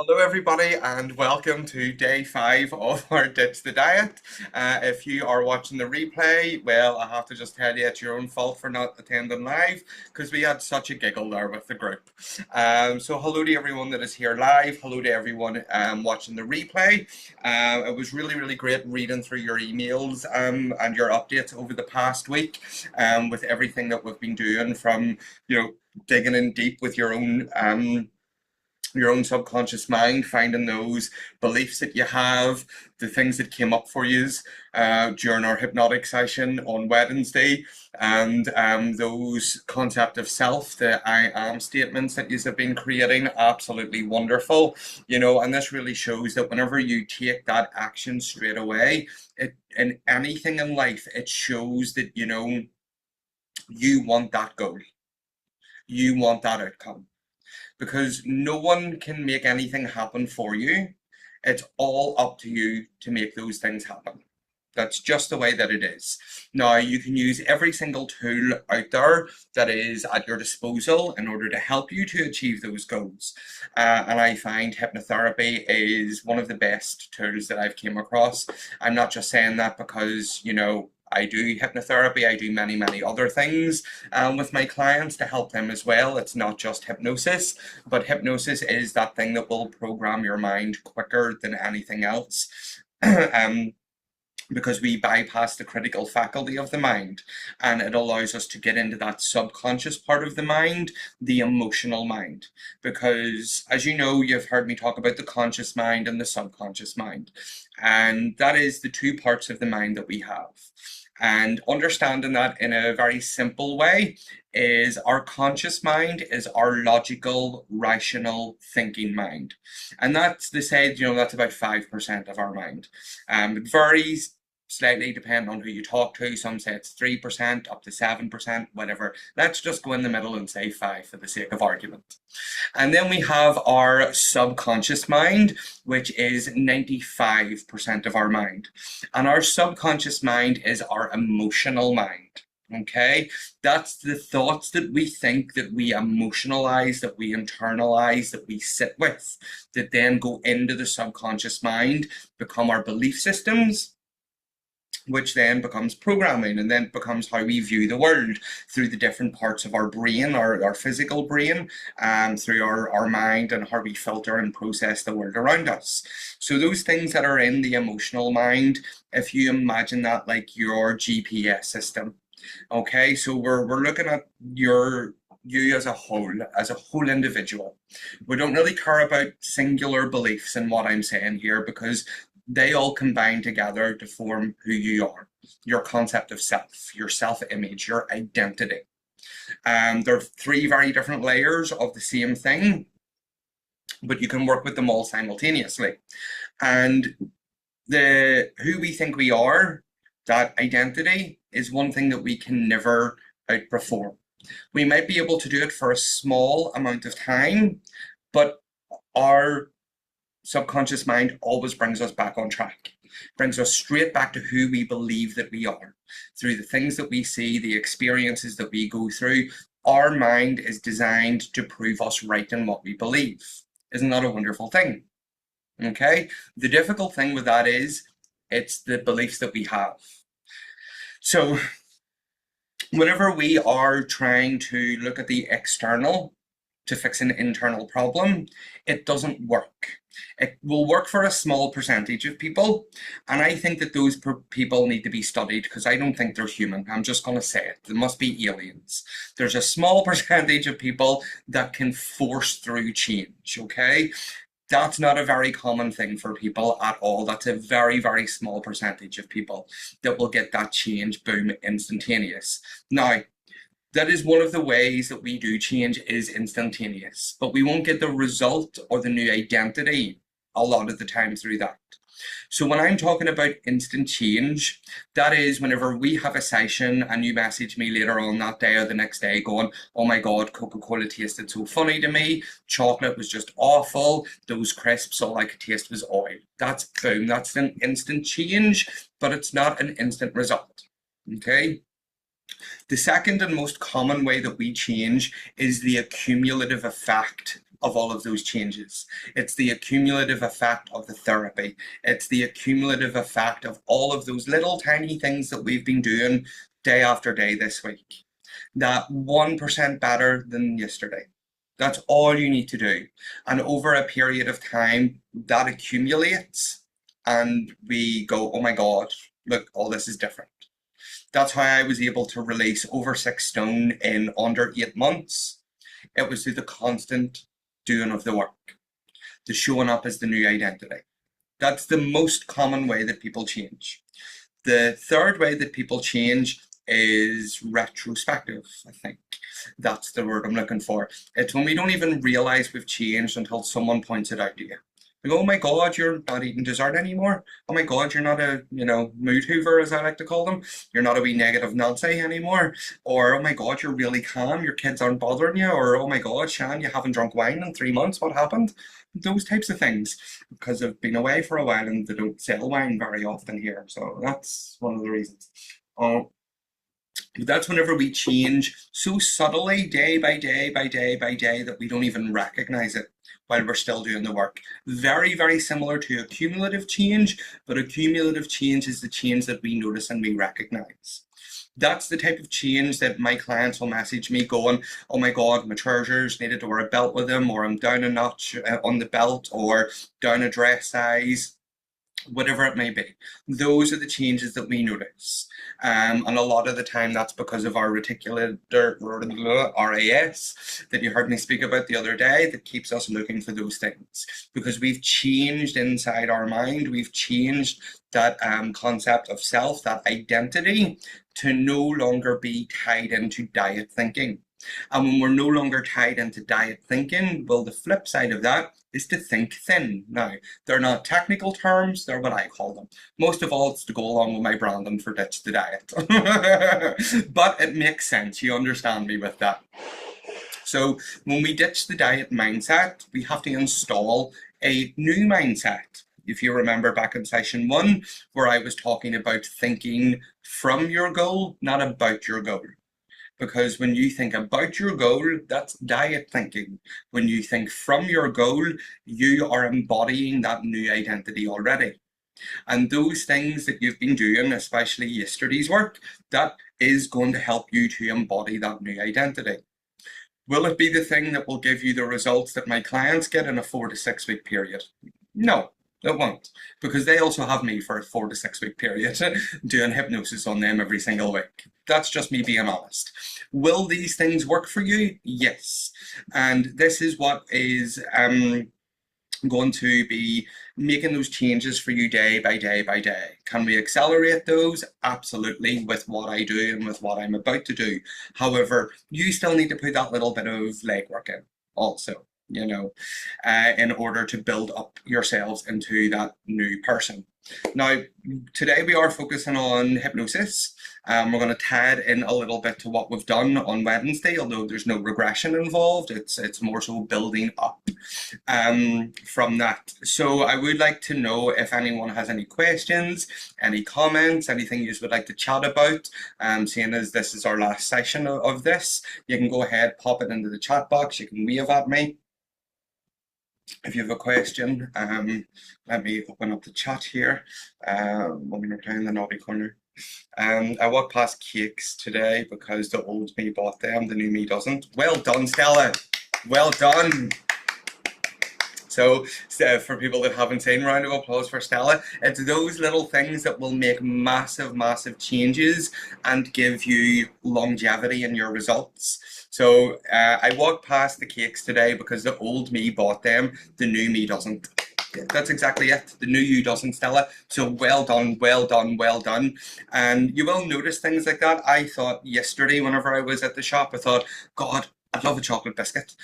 Hello, everybody, and welcome to day 5 of our Ditch the Diet. If you are watching the replay, well, I have to just tell you it's your own fault for not attending live because we had such a giggle there with the group. So, hello to everyone that is here live. Hello to everyone watching the replay. It was really, really great reading through your emails and your updates over the past week with everything that we've been doing from, digging in deep with your own subconscious mind, finding those beliefs that you have, the things that came up for you during our hypnotic session on Wednesday, and those concept of self, the I am statements that you have been creating, absolutely wonderful. And this really shows that whenever you take that action straight away, in anything in life, it shows that, you want that goal. You want that outcome. Because no one can make anything happen for you. It's all up to you to make those things happen. That's just the way that it is. Now, you can use every single tool out there that is at your disposal in order to help you to achieve those goals. And I find hypnotherapy is one of the best tools that I've came across. I'm not just saying that because, I do hypnotherapy. I do many, many other things with my clients to help them as well. It's not just hypnosis, but hypnosis is that thing that will program your mind quicker than anything else. Because we bypass the critical faculty of the mind, and it allows us to get into that subconscious part of the mind, the emotional mind. Because, as you know, you've heard me talk about the conscious mind and the subconscious mind, and that is the two parts of the mind that we have. And understanding that in a very simple way is our conscious mind is our logical, rational thinking mind. And that's, they say, that's about 5% of our mind. It varies slightly depending on who you talk to. Some say it's 3%, up to 7%, whatever. Let's just go in the middle and say 5 for the sake of argument. And then we have our subconscious mind, which is 95% of our mind. And our subconscious mind is our emotional mind. Okay, that's the thoughts that we think, that we emotionalize, that we internalize, that we sit with, that then go into the subconscious mind, become our belief systems, which then becomes programming, and then becomes how we view the world through the different parts of our brain, our physical brain, through our mind, and how we filter and process the world around us. So those things that are in the emotional mind, if you imagine that like your GPS system, okay, so we're looking at you as a whole individual. We don't really care about singular beliefs in what I'm saying here, because they all combine together to form who you are, your concept of self, your self-image, your identity. There are 3 very different layers of the same thing, but you can work with them all simultaneously. And who we think we are, that identity, is one thing that we can never outperform. We might be able to do it for a small amount of time, but our subconscious mind always brings us back on track, brings us straight back to who we believe that we are. Through the things that we see, the experiences that we go through, our mind is designed to prove us right in what we believe. Isn't that a wonderful thing? Okay, the difficult thing with that is it's the beliefs that we have. So whenever we are trying to look at the external to fix an internal problem, it doesn't work. It will work for a small percentage of people, and I think that those people need to be studied, because I don't think they're human. I'm just going to say it. They must be aliens. There's a small percentage of people that can force through change, okay? That's not a very common thing for people at all. That's a very, very small percentage of people that will get that change, boom, instantaneous. Now, that is one of the ways that we do change, is instantaneous, but we won't get the result or the new identity a lot of the time through that. So when I'm talking about instant change, that is whenever we have a session and you message me later on that day or the next day going, oh my God, Coca-Cola tasted so funny to me. Chocolate was just awful. Those crisps, all I could taste was oil. That's boom. That's an instant change, but it's not an instant result. Okay. The second and most common way that we change is the accumulative effect of all of those changes. It's the accumulative effect of the therapy. It's the accumulative effect of all of those little tiny things that we've been doing day after day this week. That 1% better than yesterday. That's all you need to do. And over a period of time, that accumulates and we go, oh my God, look, all this is different. That's how I was able to release over 6 stone in under 8 months. It was through the constant doing of the work, the showing up as the new identity. That's the most common way that people change. The third way that people change is retrospective, I think. That's the word I'm looking for. It's when we don't even realize we've changed until someone points it out to you. Like, oh my God, you're not eating dessert anymore. Oh my God, you're not a, mood hoover, as I like to call them. You're not a wee negative Nancy anymore. Or, oh my God, you're really calm. Your kids aren't bothering you. Or, oh my God, Seán, you haven't drunk wine in 3 months. What happened? Those types of things. Because I've been away for a while and they don't sell wine very often here. So that's one of the reasons. That's whenever we change so subtly, day by day by day by day, that we don't even recognize it while we're still doing the work. Very, very similar to accumulative change, but accumulative change is the change that we notice and we recognize. That's the type of change that my clients will message me going, oh my God, my trousers needed to wear a belt with them, or I'm down a notch on the belt, or down a dress size. Whatever it may be. Those are the changes that we notice. And a lot of the time that's because of our reticular RAS that you heard me speak about the other day that keeps us looking for those things. Because we've changed inside our mind, we've changed that concept of self, that identity, to no longer be tied into diet thinking. And when we're no longer tied into diet thinking, well, the flip side of that is to think thin. Now, they're not technical terms, they're what I call them. Most of all, it's to go along with my branding for Ditch the Diet. But it makes sense, you understand me with that. So when we ditch the diet mindset, we have to install a new mindset. If you remember back in session 1, where I was talking about thinking from your goal, not about your goal. Because when you think about your goal, that's diet thinking. When you think from your goal, you are embodying that new identity already. And those things that you've been doing, especially yesterday's work, that is going to help you to embody that new identity. Will it be the thing that will give you the results that my clients get in a 4 to 6 week period? No. It won't, because they also have me for a 4 to 6 week period doing hypnosis on them every single week. That's just me being honest. Will these things work for you? Yes. And this is what is going to be making those changes for you day by day by day. Can we accelerate those? Absolutely, with what I do and with what I'm about to do. However, you still need to put that little bit of legwork in also. In order to build up yourselves into that new person. Now, today we are focusing on hypnosis. We're going to tie it in a little bit to what we've done on Wednesday, although there's no regression involved. It's more so building up from that. So I would like to know if anyone has any questions, any comments, anything you would like to chat about. Seeing as this is our last session of this, you can go ahead, pop it into the chat box. You can wave at me. If you have a question, let me open up the chat here. One minute down the naughty corner. I walked past cakes today because the old me bought them, the new me doesn't. Well done, Stella. Well done. So for people that haven't seen, round of applause for Stella. It's those little things that will make massive, massive changes and give you longevity in your results. So I walked past the cakes today because the old me bought them, the new me doesn't. That's exactly it. The new you doesn't, Stella. So well done, well done, well done. And you will notice things like that. I thought yesterday, whenever I was at the shop, I thought, God, I'd love a chocolate biscuit.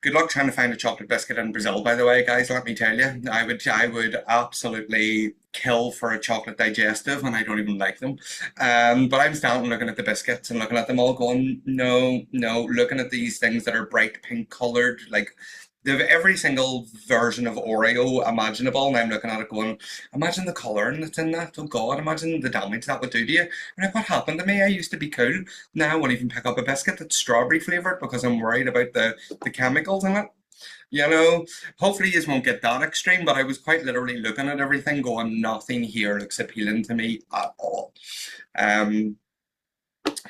Good luck trying to find a chocolate biscuit in Brazil, by the way, guys, let me tell you. I would absolutely kill for a chocolate digestive, and I don't even like them. But I'm standing looking at the biscuits and looking at them all going, no, looking at these things that are bright pink coloured, like they have every single version of Oreo imaginable, and I'm looking at it going, imagine the colouring that's in that. Oh God, imagine the damage that would do to you. And like, what happened to me? I used to be cool. Now I won't even pick up a biscuit that's strawberry flavoured because I'm worried about the chemicals in it. You know, hopefully you won't get that extreme, but I was quite literally looking at everything going, nothing here looks appealing to me at all. Um,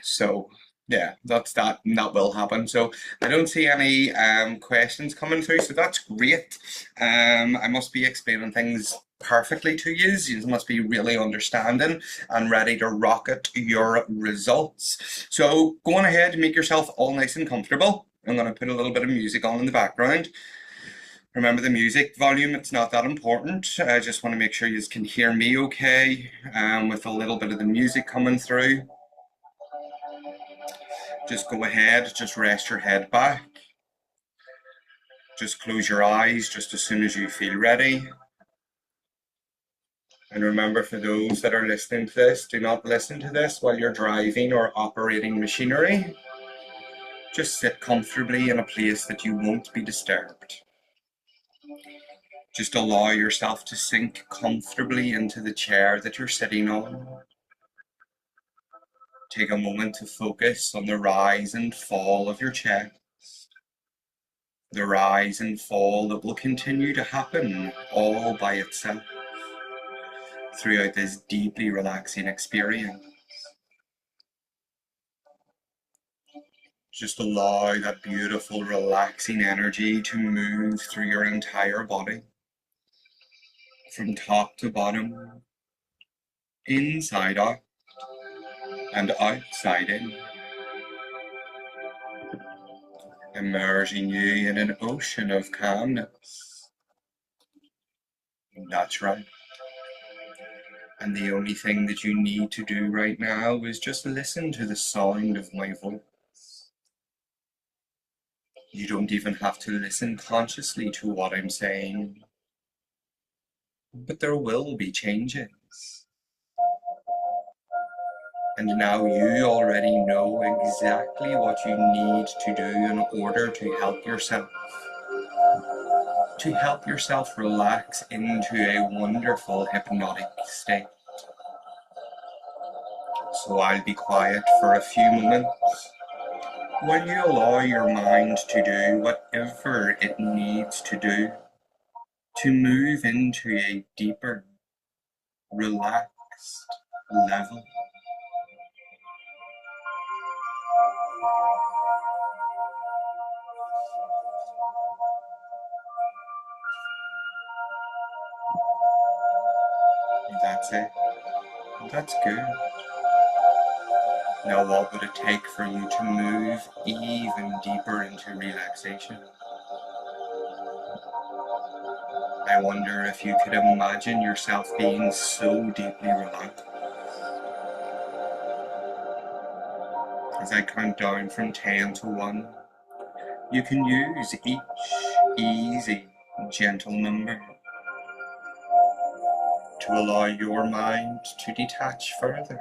so yeah, that's that, and that will happen. So I don't see any questions coming through, so that's great. I must be explaining things perfectly to you. You must be really understanding and ready to rocket your results. So go on ahead and make yourself all nice and comfortable. I'm going to put a little bit of music on in the background. Remember the music volume, it's not that important. I just want to make sure you can hear me okay, with a little bit of the music coming through. Just go ahead, just rest your head back. Just close your eyes just as soon as you feel ready. And remember, for those that are listening to this, do not listen to this while you're driving or operating machinery. Just sit comfortably in a place that you won't be disturbed. Just allow yourself to sink comfortably into the chair that you're sitting on. Take a moment to focus on the rise and fall of your chest. The rise and fall that will continue to happen all by itself throughout this deeply relaxing experience. Just allow that beautiful relaxing energy to move through your entire body, from top to bottom, inside out and outside in, immersing you in an ocean of calmness. That's right. And the only thing that you need to do right now is just listen to the sound of my voice. You don't even have to listen consciously to what I'm saying, but there will be changes. And now you already know exactly what you need to do in order to help yourself. To help yourself relax into a wonderful hypnotic state. So I'll be quiet for a few moments while you allow your mind to do whatever it needs to do to move into a deeper, relaxed level. That's it. That's good. Now what would it take for you to move even deeper into relaxation? I wonder if you could imagine yourself being so deeply relaxed. As I count down from 10 to 1, you can use each easy, gentle number to allow your mind to detach further,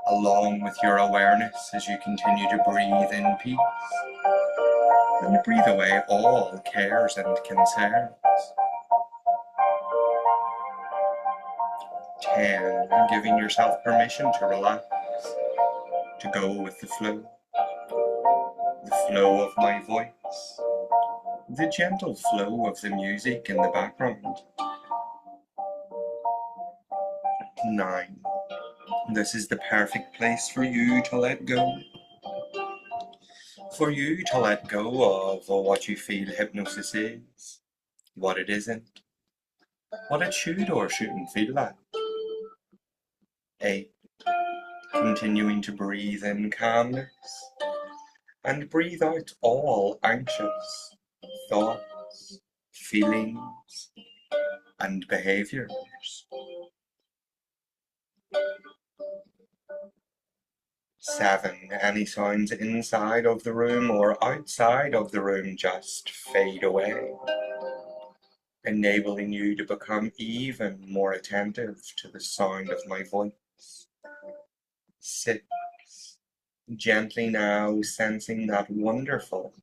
along with your awareness as you continue to breathe in peace and breathe away all cares and concerns. 10, giving yourself permission to relax, to go with the flow of my voice, the gentle flow of the music in the background. 9, this is the perfect place for you to let go. For you to let go of what you feel hypnosis is, what it isn't, what it should or shouldn't feel like. 8, continuing to breathe in calmness and breathe out all anxious thoughts, feelings, and behaviors. 7, any sounds inside of the room or outside of the room just fade away, enabling you to become even more attentive to the sound of my voice. 6, gently now sensing that wonderful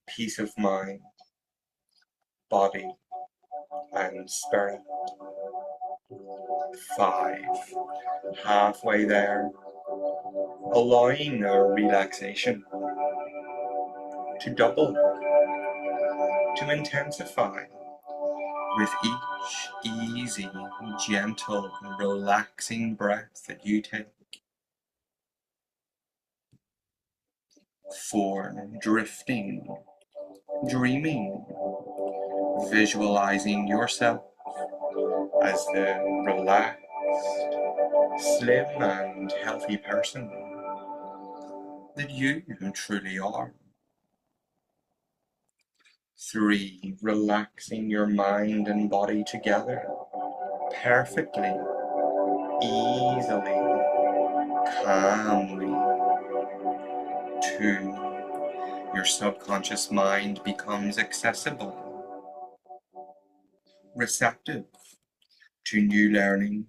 peace of mind, body, and spirit. 5, halfway there, allowing a relaxation, to double, to intensify with each easy, gentle, relaxing breath that you take. 4, drifting, dreaming, visualizing yourself as the relaxed, slim and healthy person that you truly are. 3, relaxing your mind and body together perfectly, easily, calmly. 2, your subconscious mind becomes accessible, receptive to new learnings,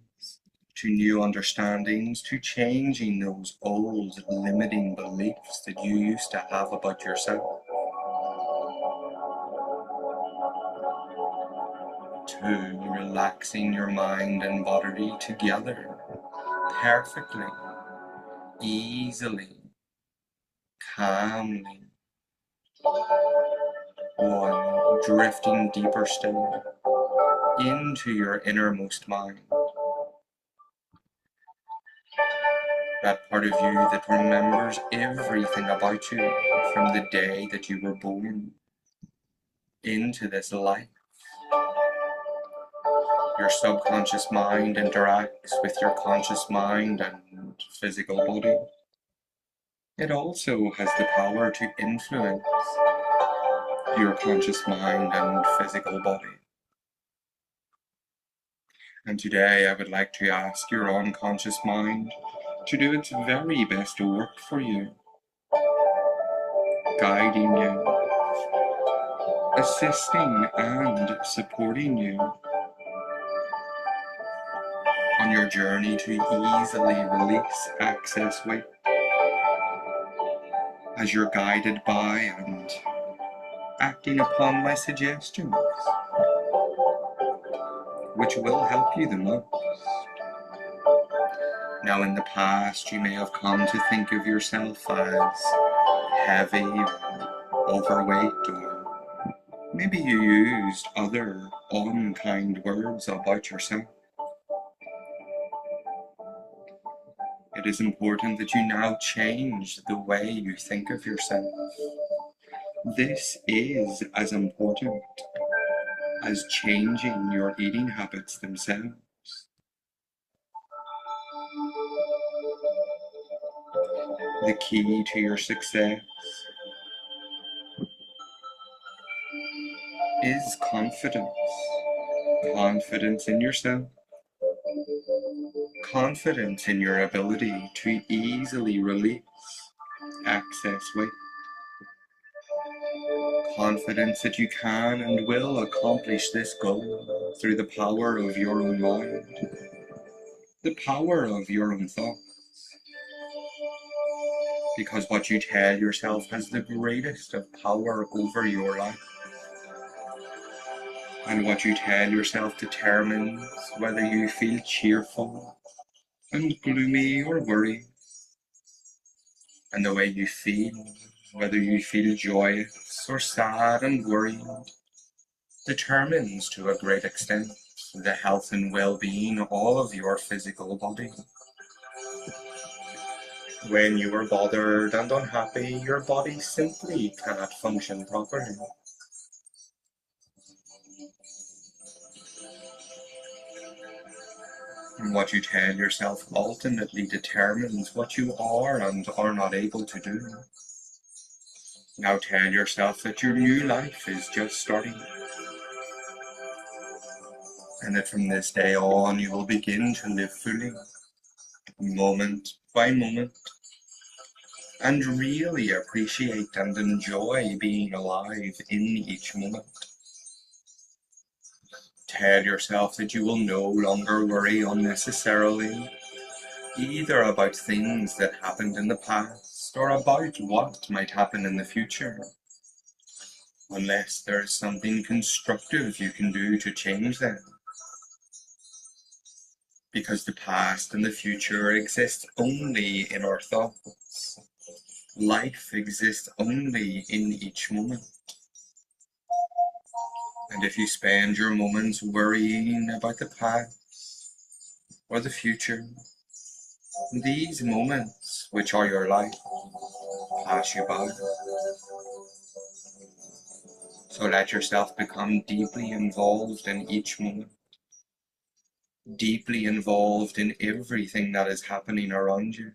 to new understandings, to changing those old limiting beliefs that you used to have about yourself. 2, relaxing your mind and body together perfectly, easily, calmly. 1, drifting deeper still into your innermost mind. That part of you that remembers everything about you from the day that you were born into this life. Your subconscious mind interacts with your conscious mind and physical body. It also has the power to influence your conscious mind and physical body. And today I would like to ask your unconscious mind to do its very best to work for you, guiding you, assisting and supporting you on your journey to easily release excess weight as you're guided by and acting upon my suggestions, which will help you the most. Now, in the past, you may have come to think of yourself as heavy or overweight, or maybe you used other unkind words about yourself. It is important that you now change the way you think of yourself. This is as important as changing your eating habits themselves. The key to your success is confidence. Confidence in yourself. Confidence in your ability to easily release excess weight. Confidence that you can and will accomplish this goal through the power of your own mind, the power of your own thoughts. Because what you tell yourself has the greatest of power over your life. And what you tell yourself determines whether you feel cheerful and gloomy or worried. And the way you feel, whether you feel joyous or sad and worried, determines to a great extent the health and well-being of all of your physical body. When you are bothered and unhappy, your body simply cannot function properly. And what you tell yourself ultimately determines what you are and are not able to do. Now tell yourself that your new life is just starting, and that from this day on you will begin to live fully, moment by moment, and really appreciate and enjoy being alive in each moment. Tell yourself that you will no longer worry unnecessarily, either about things that happened in the past or about what might happen in the future, unless there is something constructive you can do to change them. Because the past and the future exist only in our thoughts, Life exists only in each moment. And if you spend your moments worrying about the past or the future, these moments, which are your life, pass you by. So let yourself become deeply involved in each moment, deeply involved in everything that is happening around you,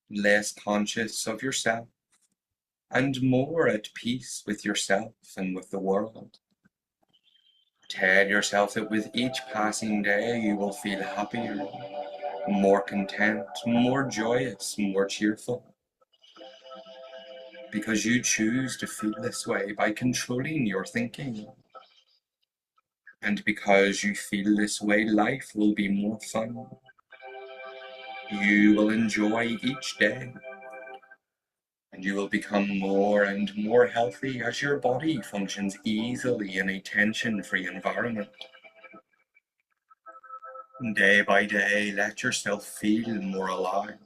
less conscious of yourself and more at peace with yourself and with the world. Tell yourself that with each passing day you will feel happier, more content, more joyous, more cheerful. Because you choose to feel this way by controlling your thinking. And because you feel this way, life will be more fun. You will enjoy each day. And you will become more and more healthy as your body functions easily in a tension-free environment. Day by day, let yourself feel more alive,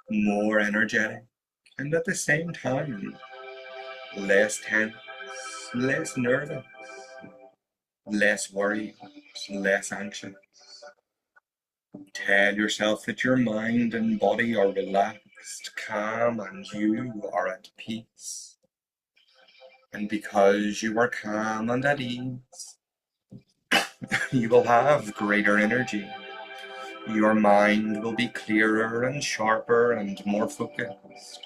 more energetic, and at the same time, less tense, less nervous, less worried, less anxious. Tell yourself that your mind and body are relaxed, calm, and you are at peace. And because you are calm and at ease, you will have greater energy. Your mind will be clearer and sharper and more focused.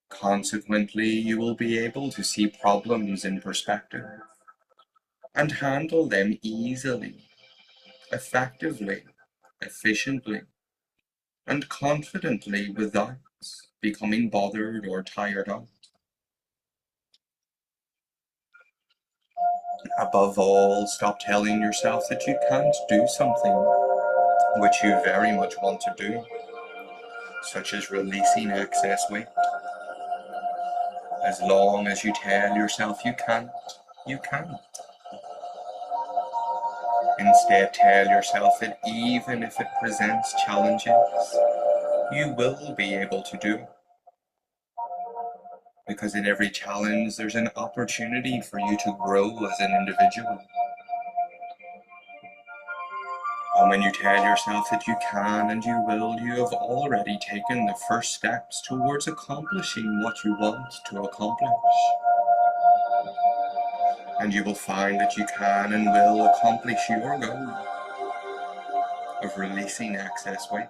Consequently, you will be able to see problems in perspective and handle them easily, effectively, efficiently, and confidently without becoming bothered or tired out. Above all, stop telling yourself that you can't do something which you very much want to do, such as releasing excess weight. As long as you tell yourself you can't, you can't. Instead, tell yourself that even if it presents challenges, you will be able to do it. Because in every challenge, there's an opportunity for you to grow as an individual. And when you tell yourself that you can and you will, you have already taken the first steps towards accomplishing what you want to accomplish. And you will find that you can and will accomplish your goal of releasing excess weight.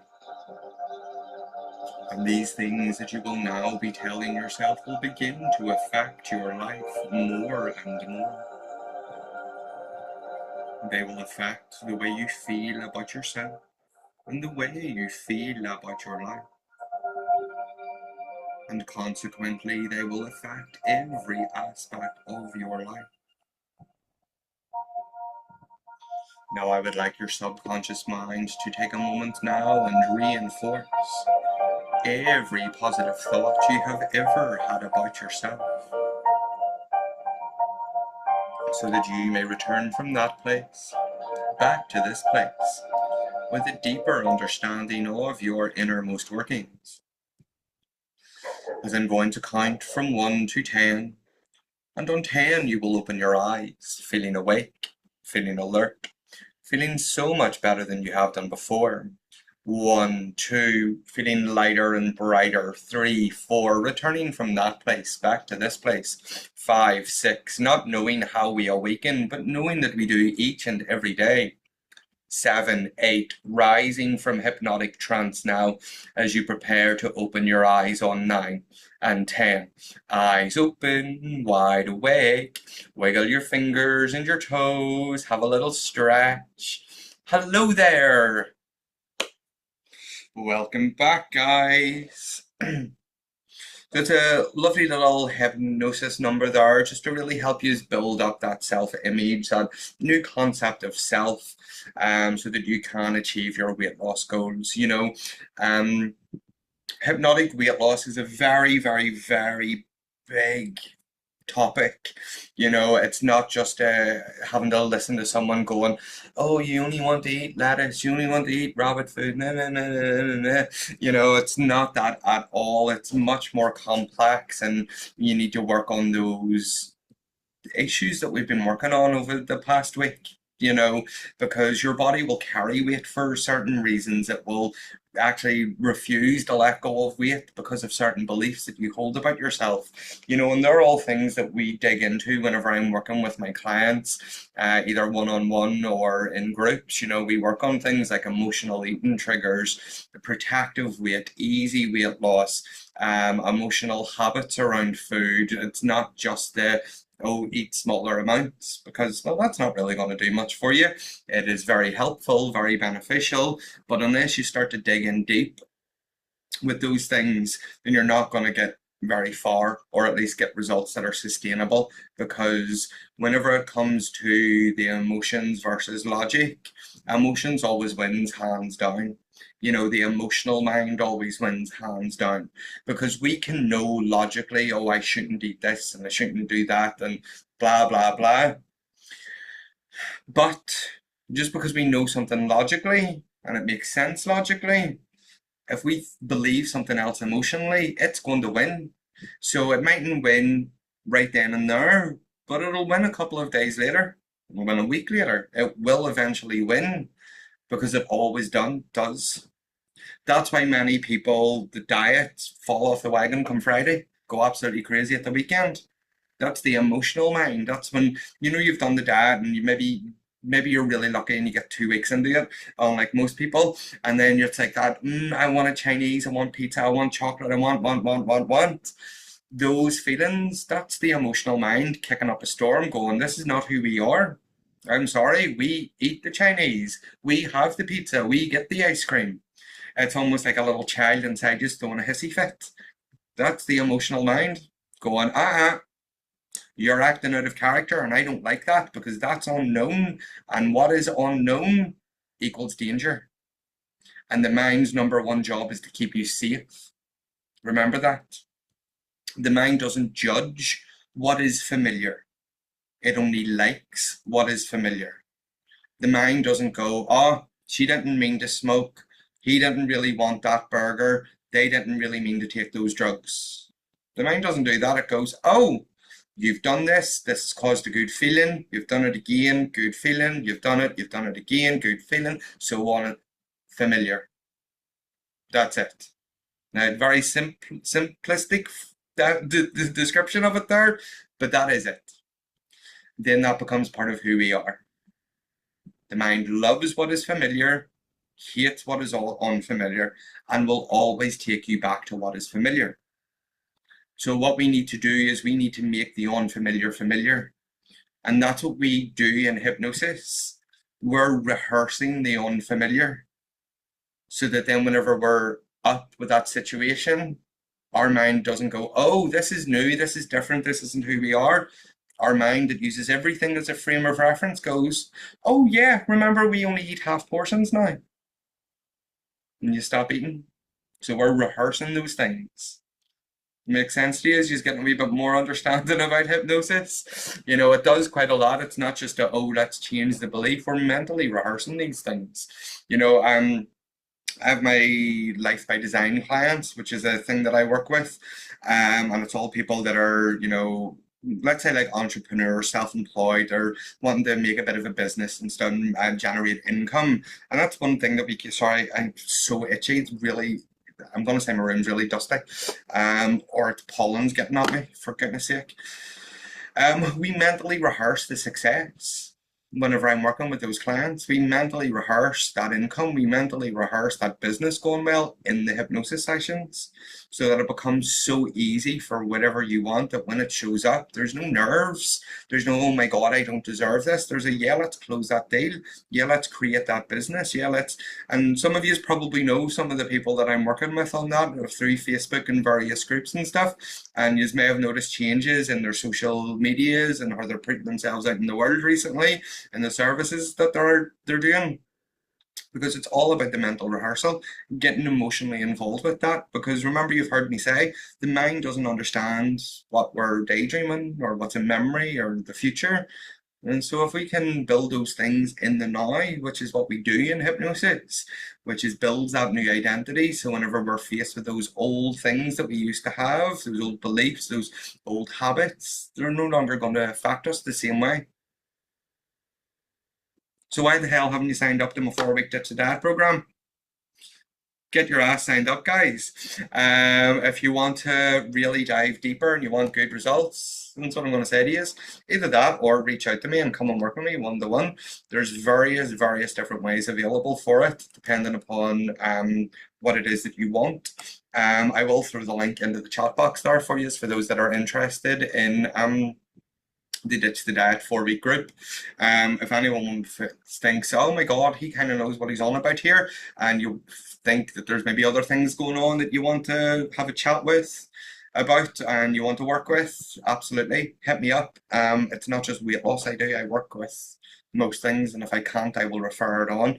And these things that you will now be telling yourself will begin to affect your life more and more. They will affect the way you feel about yourself and the way you feel about your life. And consequently, they will affect every aspect of your life. Now, I would like your subconscious mind to take a moment now and reinforce every positive thought you have ever had about yourself, so that you may return from that place back to this place with a deeper understanding of your innermost workings. As I'm going to count from 1 to 10, and on 10 you will open your eyes, feeling awake, feeling alert, feeling so much better than you have done before. 1, 2, feeling lighter and brighter. 3, 4, returning from that place back to this place. 5, 6, not knowing how we awaken, but knowing that we do each and every day. 7, 8, rising from hypnotic trance now as you prepare to open your eyes on 9 and 10. Eyes open, wide awake. Wiggle your fingers and your toes. Have a little stretch. Hello there. Welcome back, guys. That's a lovely little hypnosis number there, just to really help you build up that self-image, that new concept of self, so that you can achieve your weight loss goals. You know, hypnotic weight loss is a very, very, very big topic. It's not just having to listen to someone going, "Oh, you only want to eat lettuce, you only want to eat rabbit food." Nah, nah, nah, nah, nah, nah. It's not that at all. It's much more complex, and you need to work on those issues that we've been working on over the past week, because your body will carry weight for certain reasons. It will actually refuse to let go of weight because of certain beliefs that you hold about yourself, and they're all things that we dig into whenever I'm working with my clients, either one-on-one or in groups. We work on things like emotional eating triggers, protective weight, easy weight loss, emotional habits around food. It's not just the oh, eat smaller amounts, because, well, that's not really going to do much for you. It is very helpful, very beneficial, but unless you start to dig in deep with those things, then you're not going to get very far, or at least get results that are sustainable. Because whenever it comes to the emotions versus logic, emotions always wins hands down. The emotional mind always wins hands down, because we can know logically, oh, I shouldn't eat this and I shouldn't do that and blah, blah, blah. But just because we know something logically and it makes sense logically, if we believe something else emotionally, it's going to win. So it mightn't win right then and there, but it'll win a couple of days later. It'll win a week later. It will eventually win, because it always does. That's why many people, the diet, fall off the wagon come Friday, go absolutely crazy at the weekend. That's the emotional mind. That's when you've done the diet, and you maybe you're really lucky and you get 2 weeks into it, unlike most people, and then you're like that. I want a Chinese, I want pizza, I want chocolate, I want. Those feelings. That's the emotional mind kicking up a storm, going, "This is not who we are. I'm sorry. We eat the Chinese. We have the pizza. We get the ice cream." It's almost like a little child inside just throwing a hissy fit. That's the emotional mind going, you're acting out of character, and I don't like that, because that's unknown. And what is unknown equals danger. And the mind's number one job is to keep you safe. Remember that. The mind doesn't judge what is familiar, it only likes what is familiar. The mind doesn't go, "Oh, she didn't mean to smoke. He didn't really want that burger. They didn't really mean to take those drugs." The mind doesn't do that. It goes, "Oh, you've done this. This has caused a good feeling. You've done it again. Good feeling. You've done it. You've done it again. Good feeling." So on. Familiar. That's it. Now, very simplistic the description of it there, but that is it. Then that becomes part of who we are. The mind loves what is familiar, hates what is all unfamiliar, and will always take you back to what is familiar. So what we need to do is we need to make the unfamiliar familiar. And that's what we do in hypnosis. We're rehearsing the unfamiliar, so that then whenever we're up with that situation, our mind doesn't go, "Oh, this is new, this is different, this isn't who we are." Our mind, that uses everything as a frame of reference, goes, "Oh yeah, remember we only eat half portions now." And you stop eating. So we're rehearsing those things. Makes sense to you as you're getting a wee bit more understanding about hypnosis? It does quite a lot. It's not just oh, let's change the belief. We're mentally rehearsing these things. I have my Life by Design clients, which is a thing that I work with. And it's all people that are, let's say, like entrepreneurs, self-employed, or wanting to make a bit of a business and stuff, and generate income. And that's one thing that sorry, I'm so itchy. It's really, I'm going to say my room's really dusty. Or it's pollen's getting at me, for goodness sake. We mentally rehearse the success. Whenever I'm working with those clients, we mentally rehearse that income, we mentally rehearse that business going well in the hypnosis sessions, so that it becomes so easy for whatever you want, that when it shows up, there's no nerves, there's no, "Oh my God, I don't deserve this." There's a, "Yeah, let's close that deal. Yeah, let's create that business. Yeah, let's." And some of you probably know some of the people that I'm working with on that through Facebook and various groups and stuff, and you may have noticed changes in their social medias and how they're putting themselves out in the world recently, and the services that they're doing. because it's all about the mental rehearsal, getting emotionally involved with that. Because remember, you've heard me say the mind doesn't understand what we're daydreaming or what's in memory or the future. And so, if we can build those things in the now, which is what we do in hypnosis, which is builds that new identity. So, whenever we're faced with those old things that we used to have, those old beliefs, those old habits, they're no longer going to affect us the same way. So, why the hell haven't you signed up to my 4 week Ditch the Dad program? Get your ass signed up, guys. If you want to really dive deeper and you want good results, that's what I'm going to say to you is either that or reach out to me and come and work with me one to one. There's various different ways available for it, depending upon what it is that you want. I will throw the link into the chat box there for you for those that are interested in the Ditch the Dad 4 week group. If anyone thinks, oh my God, he kind of knows what he's on about here, and you think that there's maybe other things going on that you want to have a chat with about and you want to work with, absolutely hit me up. It's not just weight loss I do, I work with most things, and if I can't, I will refer it on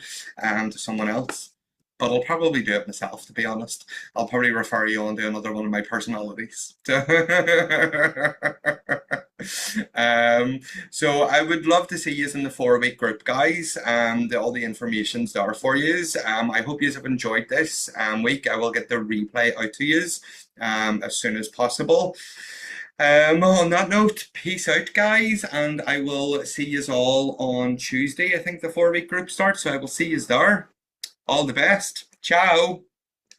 to someone else. But I'll probably do it myself, to be honest. I'll probably refer you on to another one of my personalities. So I would love to see you in the 4 week group, guys. All the information's there for you. I hope you have enjoyed this week. I will get the replay out to you as soon as possible. On that note, peace out, guys, and I will see you all on Tuesday. I think the 4 week group starts, so I will see you there. All the best. Ciao.